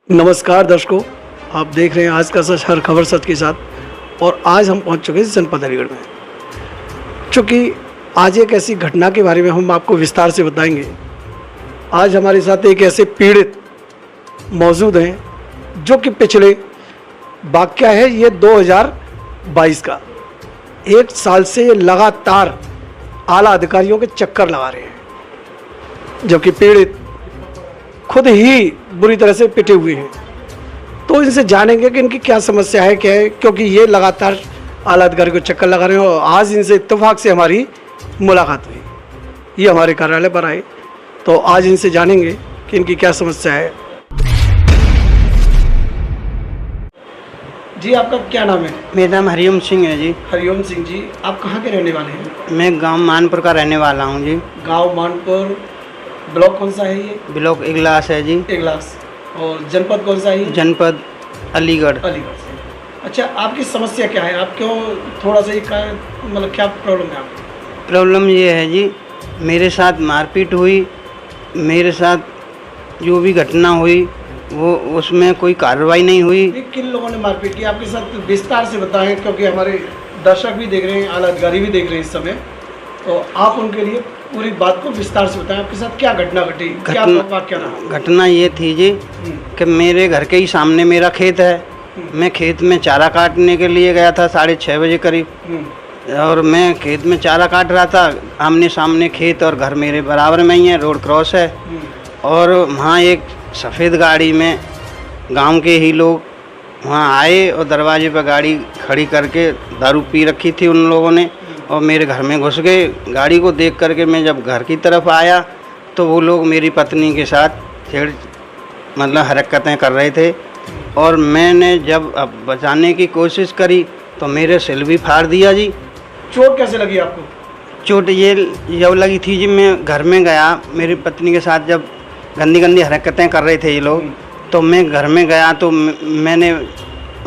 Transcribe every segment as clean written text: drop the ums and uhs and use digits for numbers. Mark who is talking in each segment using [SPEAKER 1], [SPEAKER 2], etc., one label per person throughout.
[SPEAKER 1] नमस्कार दर्शकों, आप देख रहे हैं आज का सच हर खबर सच के साथ। और आज हम पहुंच चुके हैं जनपद अलीगढ़ में, चूँकि आज एक ऐसी घटना के बारे में हम आपको विस्तार से बताएंगे। आज हमारे साथ एक ऐसे पीड़ित मौजूद हैं जो कि पिछले वाक़या है ये 2022 का, एक साल से ये लगातार आला अधिकारियों के चक्कर लगा रहे हैं, जबकि पीड़ित खुद ही बुरी तरह से पिटे हुए हैं। तो इनसे जानेंगे कि इनकी क्या समस्या है, क्या है, क्योंकि ये लगातार आला अधिकारी को चक्कर लगा रहे हैं। और आज इनसे इत्तेफाक से हमारी मुलाकात हुई, ये हमारे कार्यालय पर आए, तो आज इनसे जानेंगे कि इनकी क्या समस्या है। जी, आपका क्या नाम है?
[SPEAKER 2] मेरा नाम हरिओम सिंह है जी।
[SPEAKER 1] हरिओम सिंह जी, आप कहाँ के रहने वाले हैं?
[SPEAKER 2] मैं गांव मानपुर का रहने वाला हूं जी।
[SPEAKER 1] गांव मानपुर, ब्लॉक कौन सा है ये?
[SPEAKER 2] ब्लॉक इगलास है जी।
[SPEAKER 1] इगलास। और जनपद कौन सा है ये?
[SPEAKER 2] जनपद अलीगढ़।
[SPEAKER 1] अलीगढ़ से। अच्छा, आपकी समस्या क्या है? आप क्यों थोड़ा सा मतलब क्या प्रॉब्लम है आपकी?
[SPEAKER 2] प्रॉब्लम ये है जी, मेरे साथ मारपीट हुई, मेरे साथ जो भी घटना हुई वो उसमें कोई कार्रवाई नहीं हुई।
[SPEAKER 1] किन लोगों ने मारपीट की आपके साथ, विस्तार से बताएं, क्योंकि हमारे दर्शक भी देख रहे हैं, आला अधिकारी भी देख रहे हैं इस समय, तो आप उनके लिए पूरी बात को विस्तार से बताएं। आपके साथ क्या घटना घटी, क्या वाकया रहा?
[SPEAKER 2] घटना ये थी जी कि मेरे घर के ही सामने मेरा खेत है। मैं खेत में चारा काटने के लिए गया था 6:30 बजे करीब, और मैं खेत में चारा काट रहा था। आमने सामने खेत और घर मेरे बराबर में ही है, रोड क्रॉस है। और वहाँ एक सफ़ेद गाड़ी में गांव के ही लोग वहाँ आए और दरवाजे पर गाड़ी खड़ी करके दारू पी रखी थी उन लोगों ने, और मेरे घर में घुस गए। गाड़ी को देख करके मैं जब घर की तरफ आया तो वो लोग मेरी पत्नी के साथ मतलब हरकतें कर रहे थे। और मैंने जब अब बचाने की कोशिश करी तो मेरे सिल भी फाड़ दिया जी।
[SPEAKER 1] चोट कैसे लगी आपको?
[SPEAKER 2] चोट ये जब लगी थी जी, मैं घर में गया, मेरी पत्नी के साथ जब गंदी गंदी हरकतें कर रहे थे ये लोग, तो मैं घर में गया तो मैंने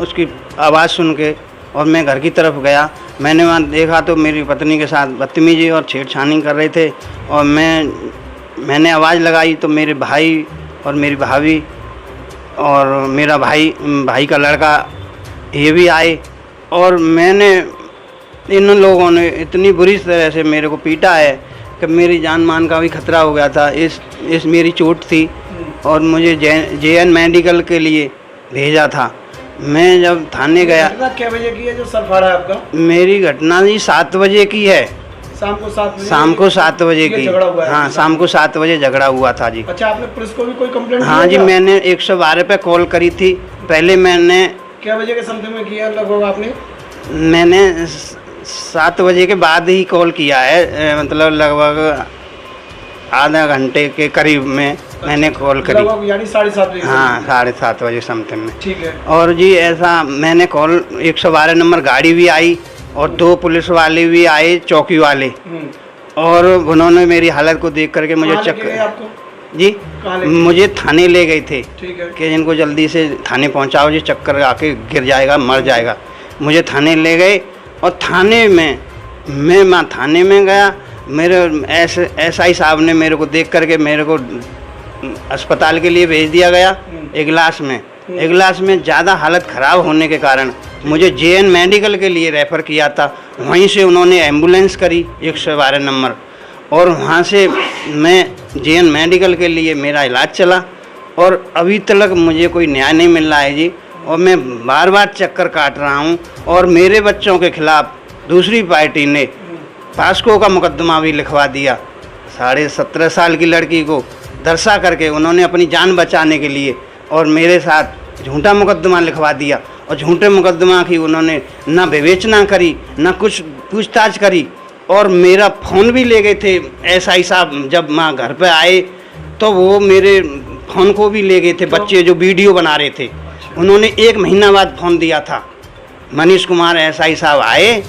[SPEAKER 2] उसकी आवाज़ सुन के और मैं घर की तरफ गया। मैंने वहाँ देखा तो मेरी पत्नी के साथ बदतमीजी और छेड़छानी कर रहे थे। और मैंने आवाज़ लगाई तो मेरे भाई और मेरी भाभी और मेरा भाई का लड़का ये भी आए, और मैंने इन लोगों ने इतनी बुरी तरह से मेरे को पीटा है कि मेरी जान मान का भी खतरा हो गया था। इस मेरी चोट थी और मुझे JN मेडिकल के लिए भेजा था। मैं जब थाने गया।
[SPEAKER 1] घटना क्या बजे की है जो सर फाड़ा है आपका?
[SPEAKER 2] मेरी घटना जी 7 बजे की है।
[SPEAKER 1] शाम को 7 बजे?
[SPEAKER 2] शाम को 7 बजे की।
[SPEAKER 1] झगड़ा हुआ है?
[SPEAKER 2] हाँ, शाम को 7 बजे झगड़ा हुआ था जी।
[SPEAKER 1] अच्छा, आपने पुलिस को भी कोई कंप्लेंट?
[SPEAKER 2] हाँ जी, मैंने 112 पे कॉल करी थी। पहले मैंने
[SPEAKER 1] क्या बजे के समथिंग में किया लगभग आपने?
[SPEAKER 2] मैंने 7 बजे के बाद ही कॉल किया है, मतलब लगभग आधा घंटे के करीब में मैंने कॉल करी।
[SPEAKER 1] यानी 7:30 बजे?
[SPEAKER 2] हाँ, 7:30 बजे समथिंग में।
[SPEAKER 1] ठीक है।
[SPEAKER 2] और जी ऐसा मैंने कॉल 112 नंबर गाड़ी भी आई और 2 पुलिस वाले भी आए, चौकी वाले, और उन्होंने मेरी हालत को देख करके मुझे जी मुझे थाने ले गए थे।
[SPEAKER 1] ठीक है।
[SPEAKER 2] कि इनको जल्दी से थाने पहुंचाओ जी, चक्कर आके गिर जाएगा, मर जाएगा। मुझे थाने ले गए और थाने में मैं थाने में गया। मेरे SI साहब ने मेरे को देख करके मेरे को अस्पताल के लिए भेज दिया गया इगलास में। इगलास में ज़्यादा हालत ख़राब होने के कारण मुझे JN मेडिकल के लिए रेफ़र किया था। वहीं से उन्होंने एम्बुलेंस करी 112 नंबर, और वहाँ से मैं JN मेडिकल के लिए मेरा इलाज चला। और अभी तक मुझे कोई न्याय नहीं मिल रहा है जी, और मैं बार बार चक्कर काट रहा हूँ। और मेरे बच्चों के खिलाफ़ दूसरी पार्टी ने पास्को का मुकदमा भी लिखवा दिया। 17.5 साल की लड़की को दर्शा करके उन्होंने अपनी जान बचाने के लिए और मेरे साथ झूठा मुकदमा लिखवा दिया। और झूठे मुकदमा की उन्होंने ना विवेचना करी, ना कुछ पूछताछ करी, और मेरा फ़ोन भी ले गए थे SI साहब। जब मैं घर पे आए तो वो मेरे फ़ोन को भी ले गए थे। बच्चे जो वीडियो बना रहे थे, उन्होंने 1 महीना बाद फ़ोन दिया था। मनीष कुमार SI साहब आए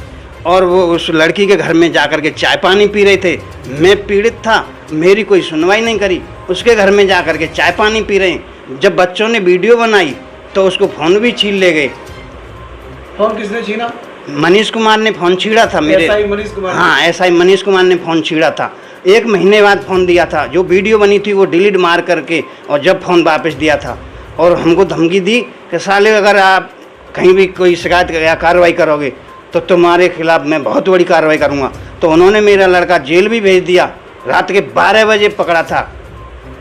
[SPEAKER 2] और वो उस लड़की के घर में जाकर के चाय पानी पी रहे थे। मैं पीड़ित था, मेरी कोई सुनवाई नहीं करी। उसके घर में जाकर के चाय पानी पी रहे हैं। जब बच्चों ने वीडियो बनाई तो उसको फ़ोन भी छीन ले गए।
[SPEAKER 1] फ़ोन किसने छीना?
[SPEAKER 2] मनीष कुमार ने फ़ोन छीना था मेरे।
[SPEAKER 1] SI मनीष कुमार?
[SPEAKER 2] हाँ, SI मनीष कुमार ने फ़ोन छीना था। 1 महीने बाद फ़ोन दिया था। जो वीडियो बनी थी वो डिलीट मार करके, और जब फ़ोन वापस दिया था और हमको धमकी दी कि साले अगर आप कहीं भी कोई शिकायत या कार्रवाई करोगे तो तुम्हारे खिलाफ मैं बहुत बड़ी कार्रवाई करूँगा। तो उन्होंने मेरा लड़का जेल भी भेज दिया। रात के 12 बजे पकड़ा था,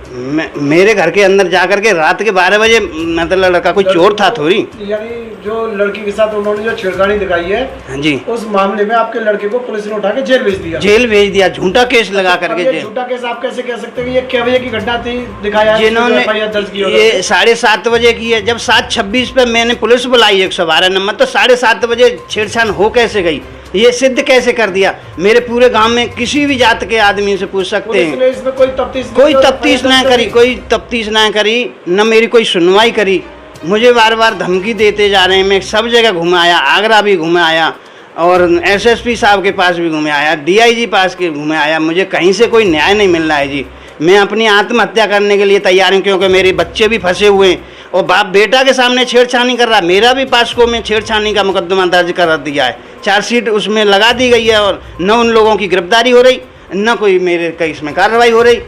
[SPEAKER 2] मेरे घर के अंदर जा कर के रात के 12 बजे, मतलब लड़का कोई चोर था थोड़ी।
[SPEAKER 1] यानी जो लड़की के साथ उन्होंने जो छेड़खानी दिखाई है,
[SPEAKER 2] हाँ जी,
[SPEAKER 1] उस मामले में आपके लड़के को पुलिस ने उठा के जेल भेज दिया।
[SPEAKER 2] जेल भेज दिया, झूठा केस लगा करके जेल।
[SPEAKER 1] झूठा केस आप कैसे कह सकते हैं? ये क्या बजे की घटना थी दिखाया
[SPEAKER 2] जिन्होंने
[SPEAKER 1] दर्ज की?
[SPEAKER 2] ये 7:30 बजे की है। जब 7:26 पे मैंने पुलिस बुलाई 112 नंबर, तो 7:30 बजे छेड़छाड़ हो कैसे गई, ये सिद्ध कैसे कर दिया? मेरे पूरे गांव में किसी भी जात के आदमी से पूछ सकते हैं।
[SPEAKER 1] इसमें कोई तफ्तीश
[SPEAKER 2] ना करी, कोई तफ्तीश ना करी, न मेरी कोई सुनवाई करी। मुझे बार बार धमकी देते जा रहे हैं। मैं सब जगह घुमाया, आगरा भी घुमाया और एसएसपी साहब के पास भी घूमे आया, डीआईजी पास के घूमे आया। मुझे कहीं से कोई न्याय नहीं मिल रहा है जी। मैं अपनी आत्महत्या करने के लिए तैयार हूँ, क्योंकि मेरे बच्चे भी फंसे हुए हैं और बाप बेटा के सामने छेड़छानी कर रहा। मेरा भी पास्को में छेड़छानी का मुकदमा दर्ज कर दिया है, चार्जशीट उसमें लगा दी गई है और न उन लोगों की गिरफ्तारी हो रही, न कोई मेरे केस में कार्रवाई हो रही।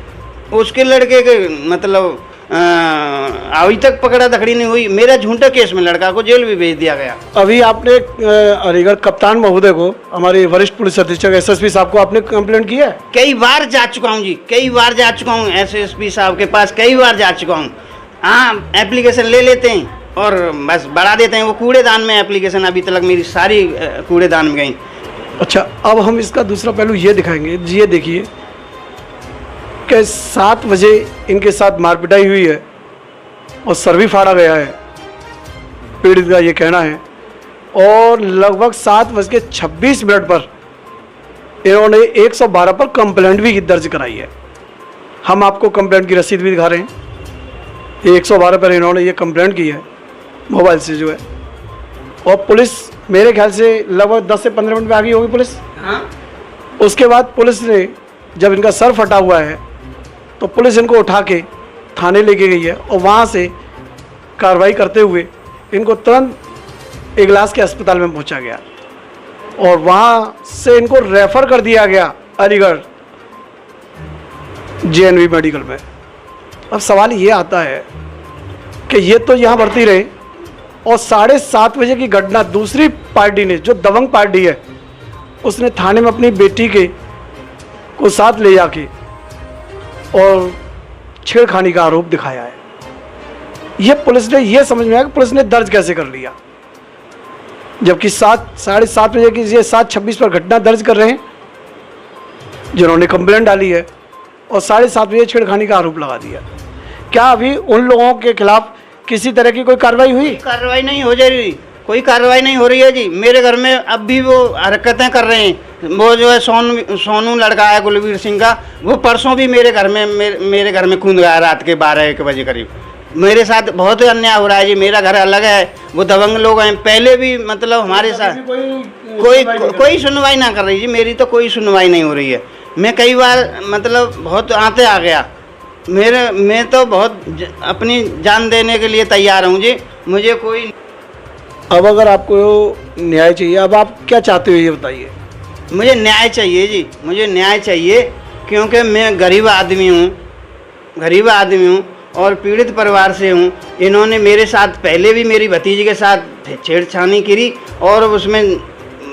[SPEAKER 2] उसके लड़के के मतलब अभी तक पकड़ा दखड़ी नहीं हुई। मेरा झूठा केस में लड़का को जेल भी भेज दिया गया।
[SPEAKER 1] अभी आपने अलीगढ़ कप्तान महोदय को, हमारे वरिष्ठ पुलिस अधीक्षक एसएसपी साहब को आपने कंप्लेंट की है?
[SPEAKER 2] कई बार जा चुका हूँ जी, कई बार जा चुका हूँ एसएसपी साहब के पास, कई बार जा चुका हूँ। हाँ, एप्लीकेशन ले लेते हैं और बस बढ़ा देते हैं। वो कूड़ेदान में एप्लीकेशन अभी तक मेरी सारी कूड़ेदान में गई।
[SPEAKER 1] अच्छा, अब हम इसका दूसरा पहलू ये दिखाएंगे। ये देखिए कि 7 बजे इनके साथ मारपिटाई हुई है और सर भी फाड़ा गया है, पीड़ित का ये कहना है। और लगभग 7:26 पर इन्होंने 112 पर कंप्लेंट भी दर्ज कराई है। हम आपको कंप्लेंट की रसीद भी दिखा रहे हैं। 112 पर इन्होंने ये कंप्लेंट की है मोबाइल से जो है, और पुलिस मेरे ख्याल से लगभग 10 से 15 मिनट में आ गई होगी पुलिस।
[SPEAKER 2] हाँ,
[SPEAKER 1] उसके बाद पुलिस ने जब इनका सर फटा हुआ है तो पुलिस इनको उठा के थाने लेके गई है और वहाँ से कार्रवाई करते हुए इनको तुरंत इगलास के अस्पताल में पहुँचा गया और वहाँ से इनको रेफ़र कर दिया गया अलीगढ़ जेएनवी मेडिकल में। अब सवाल ये आता है कि ये तो यहाँ भर्ती रहे और 7:30 बजे की घटना दूसरी पार्टी ने, जो दबंग पार्टी है, उसने थाने में अपनी बेटी के को साथ ले जाके और छेड़खानी का आरोप दिखाया है। ये पुलिस ने, ये समझ में आया कि पुलिस ने दर्ज कैसे कर लिया, जबकि 7:30 बजे की ये 7:26 पर घटना दर्ज कर रहे हैं जिन्होंने कंप्लेंट डाली है और 7:30 बजे छेड़खानी का आरोप लगा दिया। क्या अभी उन लोगों के खिलाफ किसी तरह की कोई कार्रवाई हुई?
[SPEAKER 2] कार्रवाई नहीं हो रही, कोई कार्रवाई नहीं हो रही है जी। मेरे घर में अब भी वो हरकतें कर रहे हैं। वो जो है सोनू लड़का है कुलवीर सिंह का, वो परसों भी मेरे घर में कूद गया रात के 12-1 बजे करीब। मेरे साथ बहुत अन्याय हो रहा है जी। मेरा घर अलग है, वो दबंग लोग हैं। पहले भी मतलब हमारे साथ कोई सुनवाई ना कर रही जी। मेरी तो कोई सुनवाई नहीं हो रही है। मैं कई बार मतलब बहुत आते आ गया। मैं तो बहुत अपनी जान देने के लिए तैयार हूँ जी। मुझे कोई,
[SPEAKER 1] अब अगर आपको न्याय चाहिए, अब आप क्या चाहते हो ये बताइए?
[SPEAKER 2] मुझे न्याय चाहिए जी, मुझे न्याय चाहिए, क्योंकि मैं गरीब आदमी हूँ और पीड़ित परिवार से हूँ। इन्होंने मेरे साथ पहले भी मेरी भतीजी के साथ छेड़छानी करी और उसमें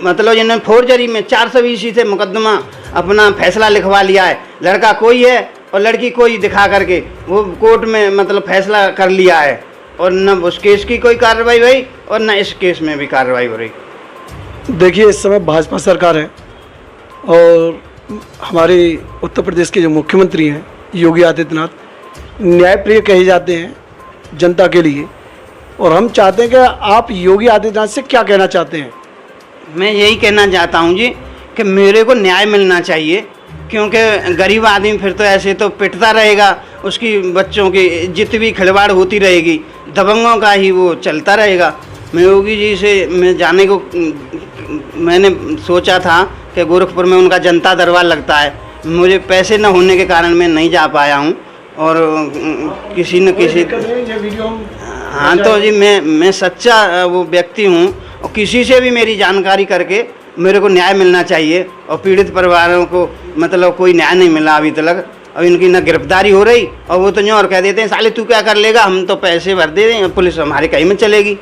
[SPEAKER 2] मतलब इन्होंने फोर्जरी में 420 से मुकदमा अपना फैसला लिखवा लिया है। लड़का कोई है और लड़की कोई दिखा करके वो कोर्ट में मतलब फैसला कर लिया है और न उस केस की कोई कार्रवाई हुई और न इस केस में भी कार्रवाई हो रही।
[SPEAKER 1] देखिए, इस समय भाजपा सरकार है और हमारे उत्तर प्रदेश के जो मुख्यमंत्री हैं योगी आदित्यनाथ न्यायप्रिय कहे जाते हैं जनता के लिए, और हम चाहते हैं कि आप योगी आदित्यनाथ से क्या कहना चाहते हैं?
[SPEAKER 2] मैं यही कहना चाहता हूँ जी कि मेरे को न्याय मिलना चाहिए, क्योंकि गरीब आदमी फिर तो ऐसे तो पिटता रहेगा, उसकी बच्चों की इज्जत भी खिलवाड़ होती रहेगी, दबंगों का ही वो चलता रहेगा। मैं योगी जी से मैं जाने को मैंने सोचा था कि गोरखपुर में उनका जनता दरबार लगता है। मुझे पैसे न होने के कारण मैं नहीं जा पाया हूँ और किसी न किसी, हाँ तो जी मैं सच्चा वो व्यक्ति हूँ और किसी से भी मेरी जानकारी करके मेरे को न्याय मिलना चाहिए और पीड़ित परिवारों को मतलब कोई न्याय नहीं मिला अभी तक अब इनकी ना गिरफ्तारी हो रही और वो तो यूँ और कह देते हैं साले तू क्या कर लेगा, हम तो पैसे भर दे दें, पुलिस हमारे कहीं में चलेगी।